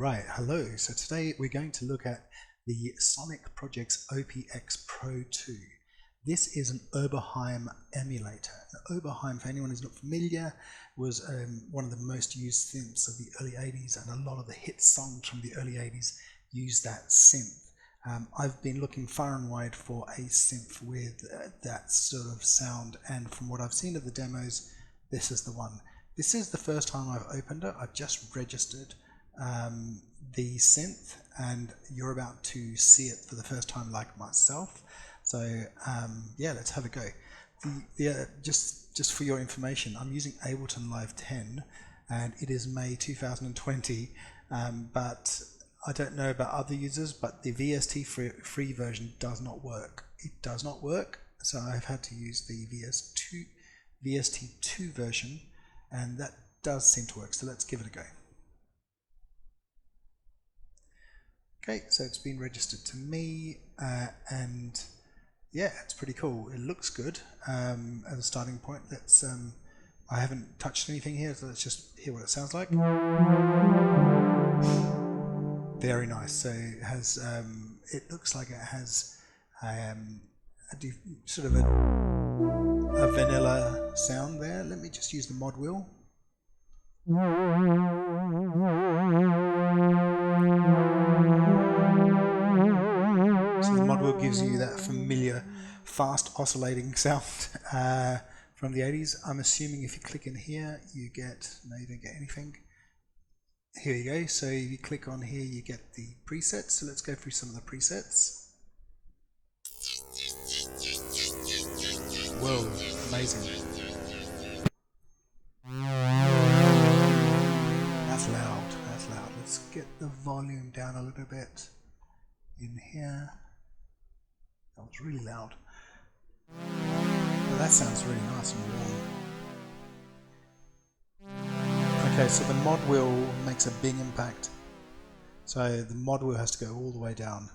Right, hello. So today we're going to look at the Sonic Project's OPX Pro2. This is an Oberheim emulator. Now, Oberheim, for anyone who's not familiar, was one of the most used synths of the early 80s, and a lot of the hit songs from the early 80s use that synth. I've been looking far and wide for a synth with that sort of sound, and from what I've seen of the demos, this is the one. This is the first time I've opened it. I've just registered the synth, and you're about to see it for the first time like myself. So yeah, let's have a go. Just for your information, I'm using Ableton Live 10 and it is May 2020, but I don't know about other users, but the VST free version does not work. It does not work, so I've had to use the VST2 version, and that does seem to work, so let's give it a go. Okay, so it's been registered to me, and yeah, it's pretty cool. It looks good as a starting point. Let's I haven't touched anything here, so let's just hear what it sounds like. Very nice. So it has it looks like it has sort of a vanilla sound there. Let me just use the mod wheel. So the mod wheel gives you that familiar fast oscillating sound from the 80s. I'm assuming if you click in here you get, no, you don't get anything. Here you go. So if you click on here you get the presets. So let's go through some of the presets. Whoa, amazing. That's loud, that's loud. Let's get the volume down a little bit in here. That was really loud. Well, that sounds really nice and warm. Okay, so the mod wheel makes a big impact. So the mod wheel has to go all the way down.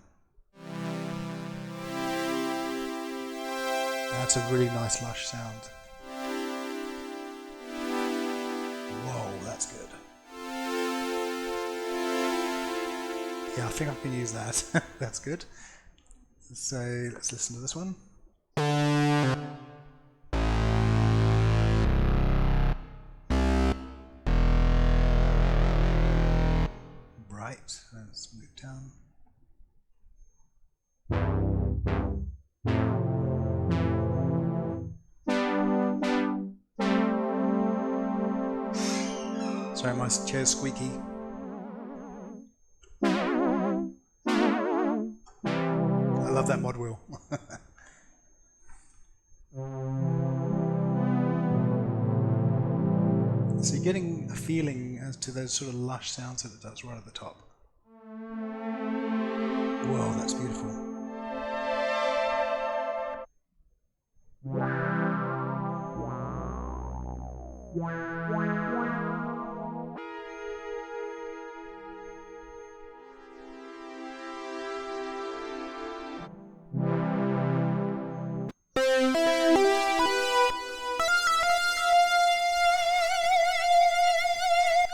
That's a really nice lush sound. Whoa, that's good. Yeah, I think I can use that. That's good. So let's listen to this one. Right, let's move down. Sorry, my chair's squeaky. I love that mod wheel. So you're getting a feeling as to those sort of lush sounds that it does right at the top. Whoa, that's beautiful.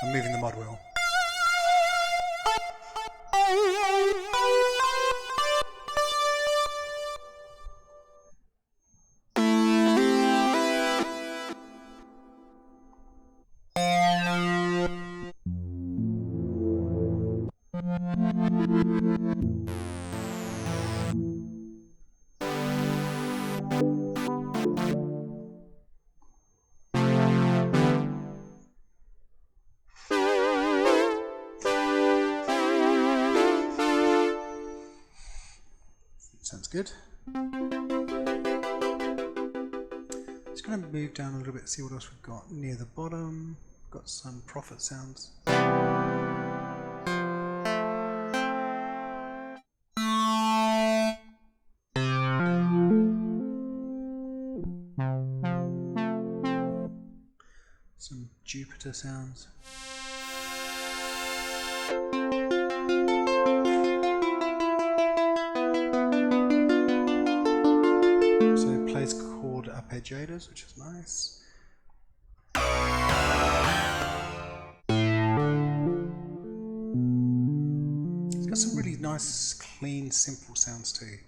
I'm moving the mod wheel. Sounds good. Just going to move down a little bit, see what else we've got near the bottom. Got some Prophet sounds. Some Jupiter sounds. Chord arpeggiators, which is nice. got some really nice, clean, simple sounds too.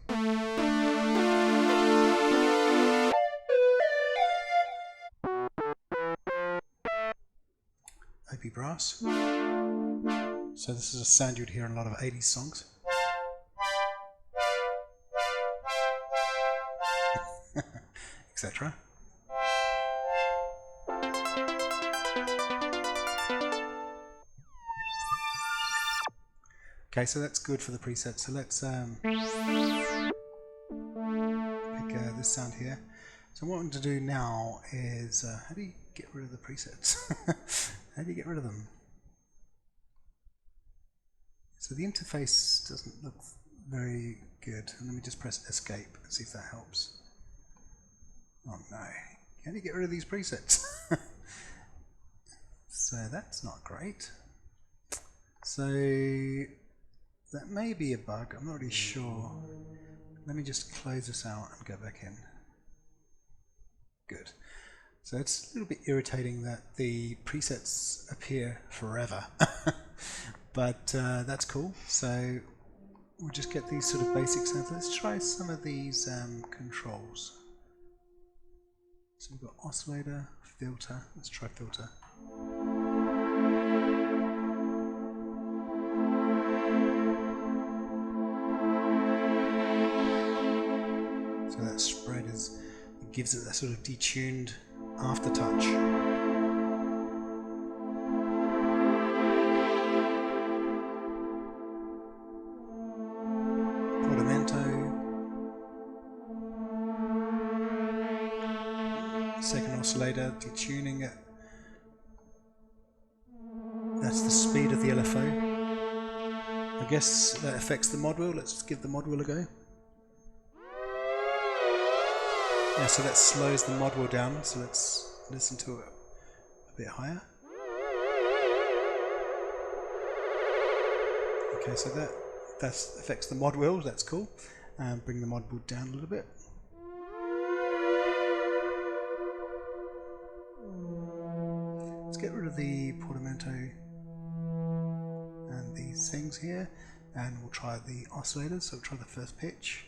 OP brass. So this is a sound you'd hear in a lot of 80s songs. Etc. Okay, so that's good for the preset. So let's pick this sound here. So what I want to do now is, how do you get rid of the presets? How do you get rid of them? So the interface doesn't look very good. Let me just press escape and see if that helps. Oh no, how do you get rid of these presets? So that's not great. So that may be a bug, I'm not really sure. Let me just close this out and go back in. Good. So it's a little bit irritating that the presets appear forever. But that's cool. So we'll just get these sort of basic sounds. Let's try some of these controls. So we've got oscillator, filter. Let's try filter. So that spread is, it gives it that sort of detuned aftertouch. Second oscillator, detuning it. That's the speed of the LFO. I guess that affects the mod wheel. Let's give the mod wheel a go. Yeah, so that slows the mod wheel down. So let's listen to it a bit higher. Okay, so that affects the mod wheel. That's cool. And bring the mod wheel down a little bit. Get rid of the portamento and these things here, and we'll try the oscillators. So we'll try the first pitch.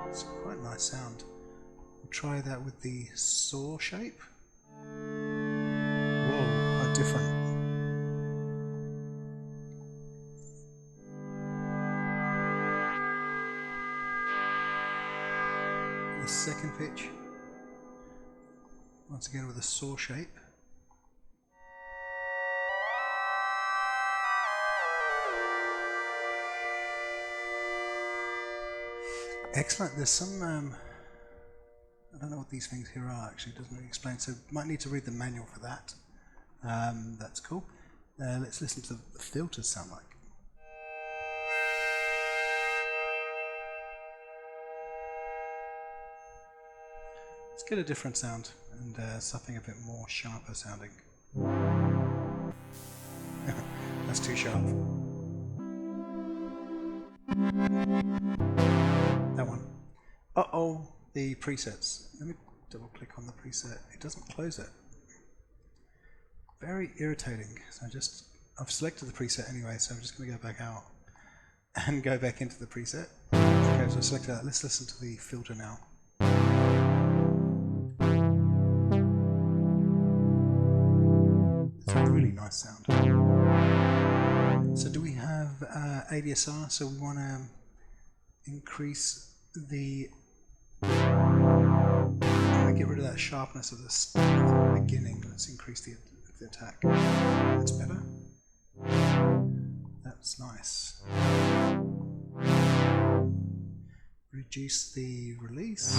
It's quite a nice sound. We'll try that with the saw shape. Whoa, quite different. The second pitch, once again with a saw shape. Excellent. There's some, I don't know what these things here are actually, it doesn't really explain, so might need to read the manual for that. That's cool. Let's listen to the filters sound like. Let's get a different sound and something a bit more sharper sounding. That's too sharp. That one. Uh-oh, the presets. Let me double click on the preset. It doesn't close it. Very irritating. So I've selected the preset anyway, so I'm just going to go back out and go back into the preset. Okay, so I selected that. Let's listen to the filter now. It's a really nice sound. So do we have ADSR? So we want to increase the... get rid of that sharpness of the beginning. Let's increase the attack. That's better. That's nice. Reduce the release.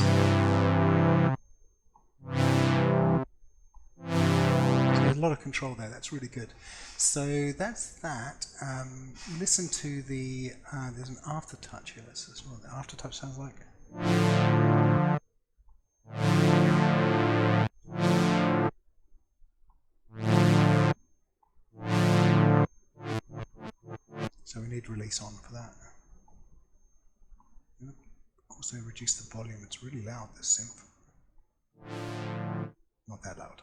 A lot of control there, that's really good. So that's that. Listen to the, there's an aftertouch here. Let's listen to what the aftertouch sounds like. So we need release on for that. Also reduce the volume, it's really loud, this synth. Not that loud.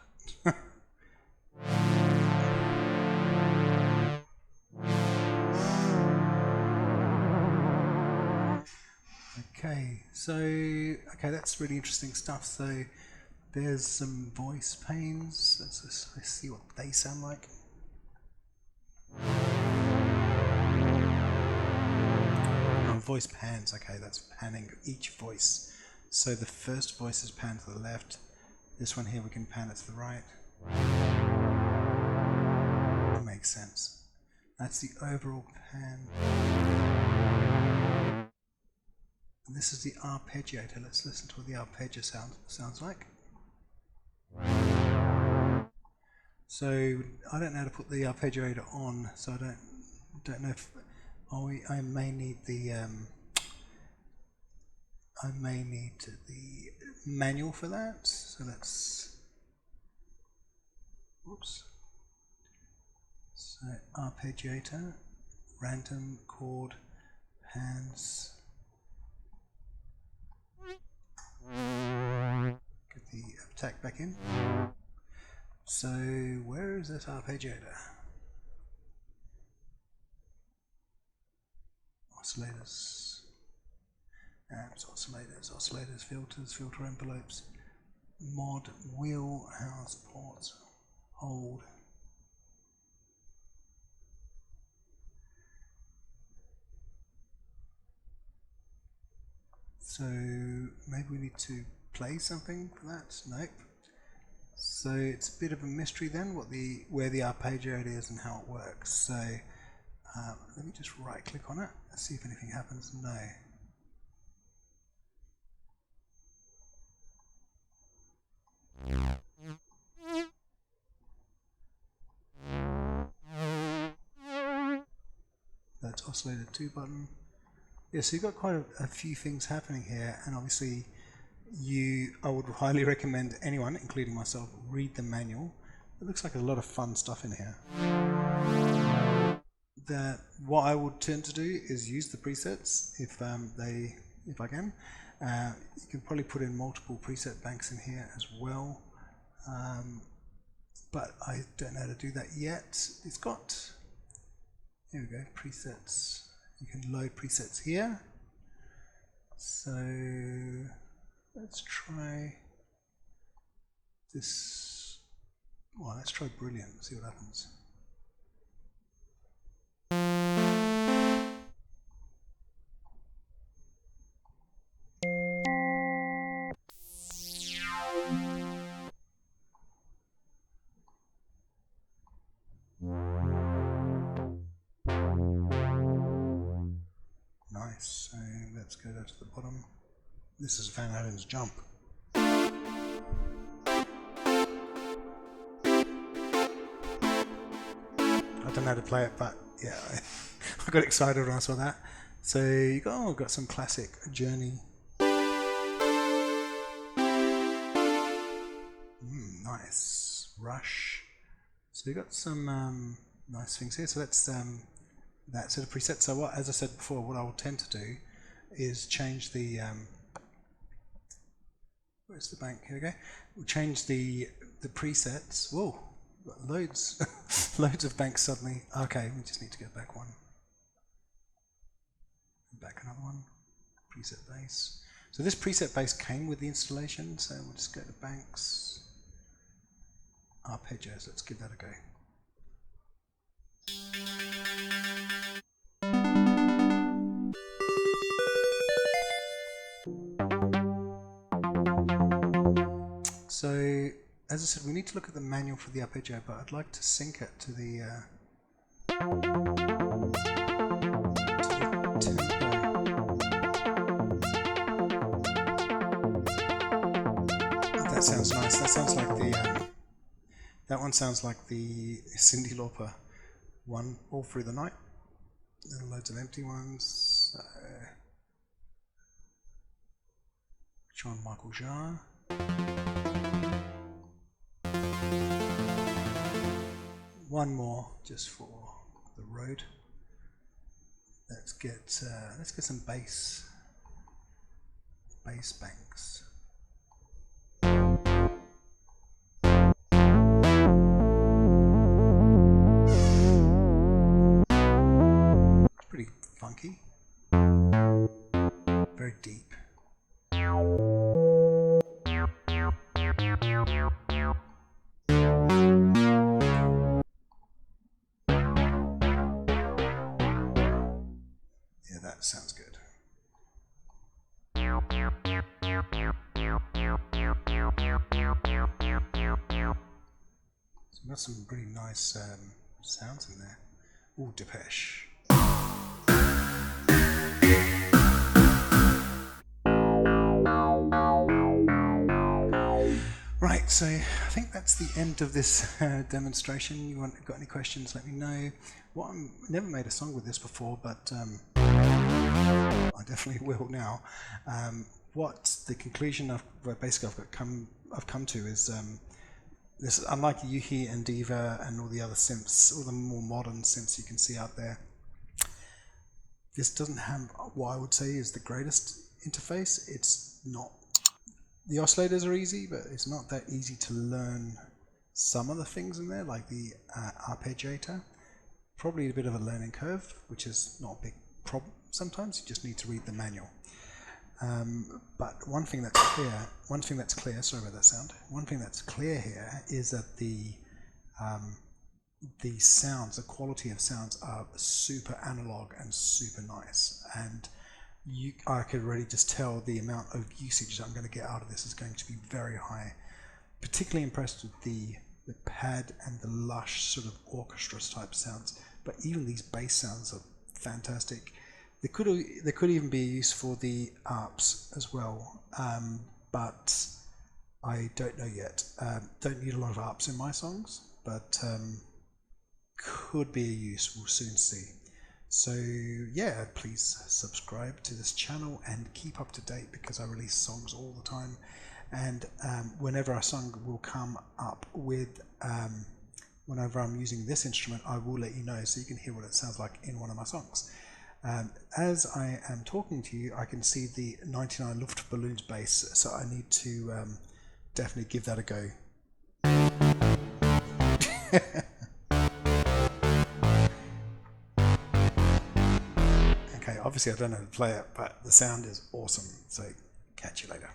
Okay, so that's really interesting stuff. So there's some voice panes. Let's see what they sound like. Oh, voice pans. Okay, that's panning each voice. So the first voice is panned to the left. This one here we can pan it to the right. That makes sense. That's the overall pan. And this is the arpeggiator. Let's listen to what the arpeggio sounds like. So I don't know how to put the arpeggiator on, so I don't know if I may need the manual for that. So let's, whoops. So arpeggiator, random chord, hands. Get the attack back in. So where is this arpeggiator? Oscillators, amps, oscillators, filters, filter envelopes, mod, wheelhouse ports, hold. So maybe we need to play something for that. Nope. So it's a bit of a mystery then where the arpeggiator is and how it works. So let me just right click on it and see if anything happens. No. That's oscillator 2 button. Yeah, so you've got quite a few things happening here, and obviously I would highly recommend anyone, including myself, read the manual. It looks like a lot of fun stuff in here. What I would tend to do is use the presets if I can. You can probably put in multiple preset banks in here as well, but I don't know how to do that yet. It's got, here we go, presets. You can load presets here. So let's try this. Well, let's try Brilliant, see what happens. Nice. So let's go down to the bottom. This is Van Halen's Jump. I don't know how to play it, but yeah, I got excited when I saw that. So you got some classic Journey. Nice. Rush. So you got some nice things here. So that's that set of presets. So as I said before, what I will tend to do is change the where's the bank? Here we go. We'll change the presets. Whoa, loads loads of banks suddenly. Okay, we just need to go back one. Back another one. Preset base. So this preset base came with the installation, so we'll just go to banks. Arpeggios, let's give that a go. So, as I said, we need to look at the manual for the arpeggio, but I'd like to sync it to the tempo. That sounds nice. That sounds like the that one sounds like the Cyndi Lauper one, All Through the Night. There are loads of empty ones. So, John Michael Jarre. One more just for the road. Let's get some bass banks. that sounds good. So we've got some pretty nice sounds in there. Ooh, Depeche. Right, so I think that's the end of this demonstration. You got any questions, let me know. Never made a song with this before, but I definitely will now. What the conclusion of basically I've come to is this, unlike Yuhi and Diva and all the other synths, all the more modern synths you can see out there, this doesn't have what I would say is the greatest interface. It's not. The oscillators are easy, but it's not that easy to learn some of the things in there, like the arpeggiator. Probably a bit of a learning curve, which is not a big problem. Sometimes you just need to read the manual. But one thing that's clear, sorry about that sound. One thing that's clear here is that the sounds, the quality of sounds are super analog and super nice. And I could really just tell the amount of usage that I'm going to get out of this is going to be very high. Particularly impressed with the pad and the lush sort of orchestra type sounds. But even these bass sounds are fantastic. There could even be a use for the ARPs as well, but I don't know yet. Don't need a lot of ARPs in my songs, but could be a use. We'll soon see. So yeah, please subscribe to this channel and keep up to date, because I release songs all the time, and whenever a song will come up with whenever I'm using this instrument, I will let you know so you can hear what it sounds like in one of my songs. As I am talking to you, I can see the 99 Luftballons bass, so I need to definitely give that a go. Okay, obviously I don't know how to play it, but the sound is awesome, so catch you later.